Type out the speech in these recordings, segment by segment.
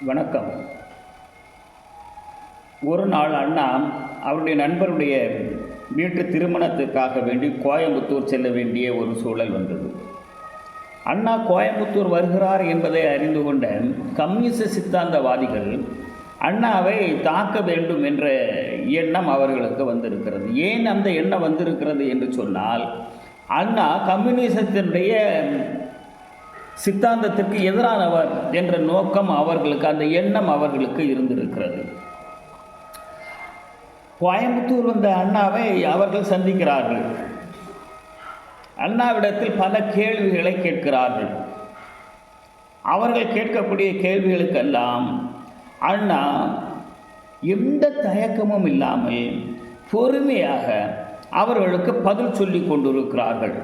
வணக்கம். ஒரு நாள் அண்ணா அவருடைய நண்பருடைய வீட்டு திருமணத்துக்காக வேண்டி கோயம்புத்தூர் செல்ல வேண்டிய ஒரு சூழல் வந்தது. அண்ணா கோயம்புத்தூர் வருகிறார் என்பதை அறிந்து கொண்ட கம்யூனிச சித்தாந்தவாதிகள் அண்ணாவை தாக்க வேண்டும் என்ற எண்ணம் அவர்களுக்கு வந்திருக்கிறது. ஏன் அந்த எண்ணம் வந்திருக்கிறது என்று சொன்னால், அண்ணா கம்யூனிசத்தினுடைய சித்தாந்தத்திற்கு எதிரானவர் என்ற நோக்கம் அவர்களுக்கு, அந்த எண்ணம் அவர்களுக்கு இருந்திருக்கிறது. கோயம்புத்தூர் வந்த அண்ணாவை அவர்கள் சந்திக்கிறார்கள். அண்ணாவிடத்தில் பல கேள்விகளை கேட்கிறார்கள். அவர்கள் கேட்கக்கூடிய கேள்விகளுக்கெல்லாம் அண்ணா எந்த தயக்கமும் இல்லாமல் பொறுமையாக அவர்களுக்கு பதில் சொல்லி கொண்டிருக்கிறார்கள்.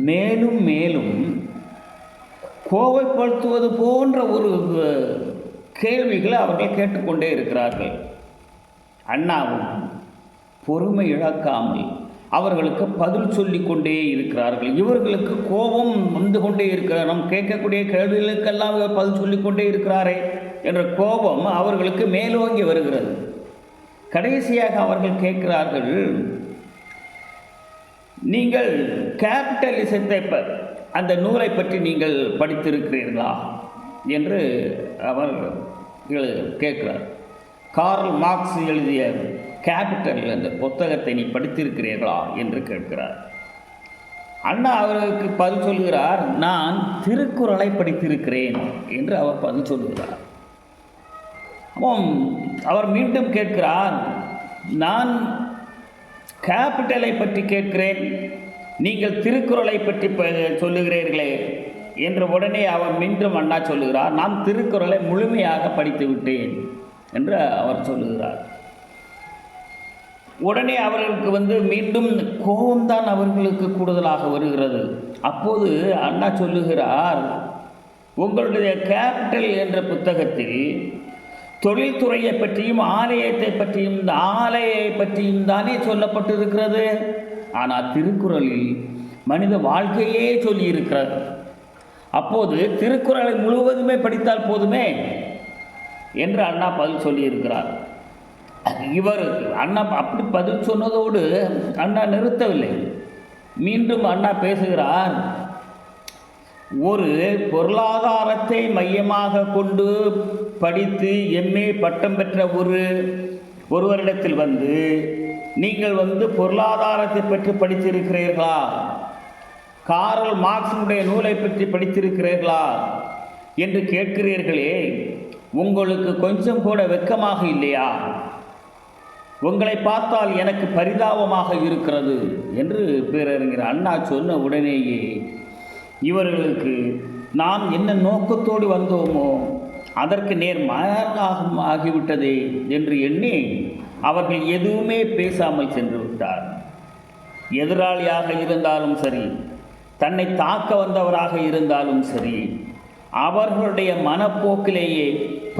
மேலும் மேலும் கோவைப்படுத்துவது போன்ற ஒரு கேள்விகளை அவர்கள் கேட்டுக்கொண்டே இருக்கிறார்கள். அண்ணாவும் பொறுமை இழக்காமல் அவர்களுக்கு பதில் சொல்லி கொண்டே இருக்கிறார்கள். இவர்களுக்கு கோபம் வந்து கொண்டே இருக்கிறார். நம் கேட்கக்கூடிய கேள்விகளுக்கெல்லாம் பதில் சொல்லி கொண்டே இருக்கிறாரே என்ற கோபம் அவர்களுக்கு மேலோங்கி வருகிறது. கடைசியாக அவர்கள் கேட்கிறார்கள், நீங்கள் கேபிட்டலிசத்தை அந்த நூலை பற்றி நீங்கள் படித்திருக்கிறீர்களா என்று அவர் கேட்கிறார். கார்ல் மார்க்ஸ் எழுதிய கேபிட்டல் என்ற புத்தகத்தை நீ படித்திருக்கிறீர்களா என்று கேட்கிறார். அண்ணா அவருக்கு பதில் சொல்கிறார், நான் திருக்குறளை படித்திருக்கிறேன் என்று அவர் பதில் சொல்கிறார். அவர் மீண்டும் கேட்கிறார், நான் கேபிட்டலை பற்றி கேட்கிறேன், நீங்கள் திருக்குறளை பற்றி சொல்லுகிறீர்களே என்று உடனே அவர் மீண்டும் அண்ணா சொல்லுகிறார், நான் திருக்குறளை முழுமையாக படித்து விட்டேன் என்று அவர் சொல்லுகிறார். உடனே அவர்களுக்கு மீண்டும் கோபம்தான் அவர்களுக்கு கூடுதலாக வருகிறது. அப்போது அண்ணா சொல்லுகிறார், உங்களுடைய கேபிட்டல் என்ற புத்தகத்தில் தொழில்துறையை பற்றியும் ஆலயத்தை பற்றியும், இந்த ஆலையை பற்றியும் தானே சொல்லப்பட்டிருக்கிறது. ஆனால் திருக்குறளில் மனித வாழ்க்கையே சொல்லியிருக்கிறது. அப்போது திருக்குறளை முழுவதுமே படித்தால் போதுமே என்று அண்ணா பதில் சொல்லியிருக்கிறார். இவர் அண்ணா அப்படி பதில் சொன்னதோடு அண்ணா நிறுத்தவில்லை. மீண்டும் அண்ணா பேசுகிறார், ஒரு பொருளாதாரத்தை மையமாக கொண்டு படித்து எம்ஏ பட்டம் பெற்ற ஒருவரிடத்தில் நீங்கள் பொருளாதாரத்தை பற்றி படித்திருக்கிறீர்களா, கார்ல் மார்க்ஸினுடைய நூலை பற்றி படித்திருக்கிறீர்களா என்று கேட்கிறீர்களே, உங்களுக்கு கொஞ்சம் கூட வெட்கமாக இல்லையா? உங்களை பார்த்தால் எனக்கு பரிதாபமாக இருக்கிறது என்று பேரறிஞர் அண்ணா சொன்ன உடனேயே இவர்களுக்கு நாம் என்ன நோக்கத்தோடு வந்தோமோ அதற்கு நேர்மாறாக ஆகிவிட்டதே என்று எண்ணி அவர்கள் எதுவுமே பேசாமல் சென்று விட்டார். எதிராளியாக இருந்தாலும் சரி, தன்னை தாக்க வந்தவராக இருந்தாலும் சரி, அவர்களுடைய மனப்போக்கிலேயே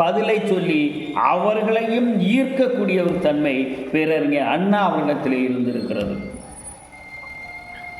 பதிலை சொல்லி அவர்களையும் ஈர்க்கக்கூடிய ஒரு தன்மை பேரறிஞர் அண்ணா அவரிடத்திலே இருந்திருக்கிறது.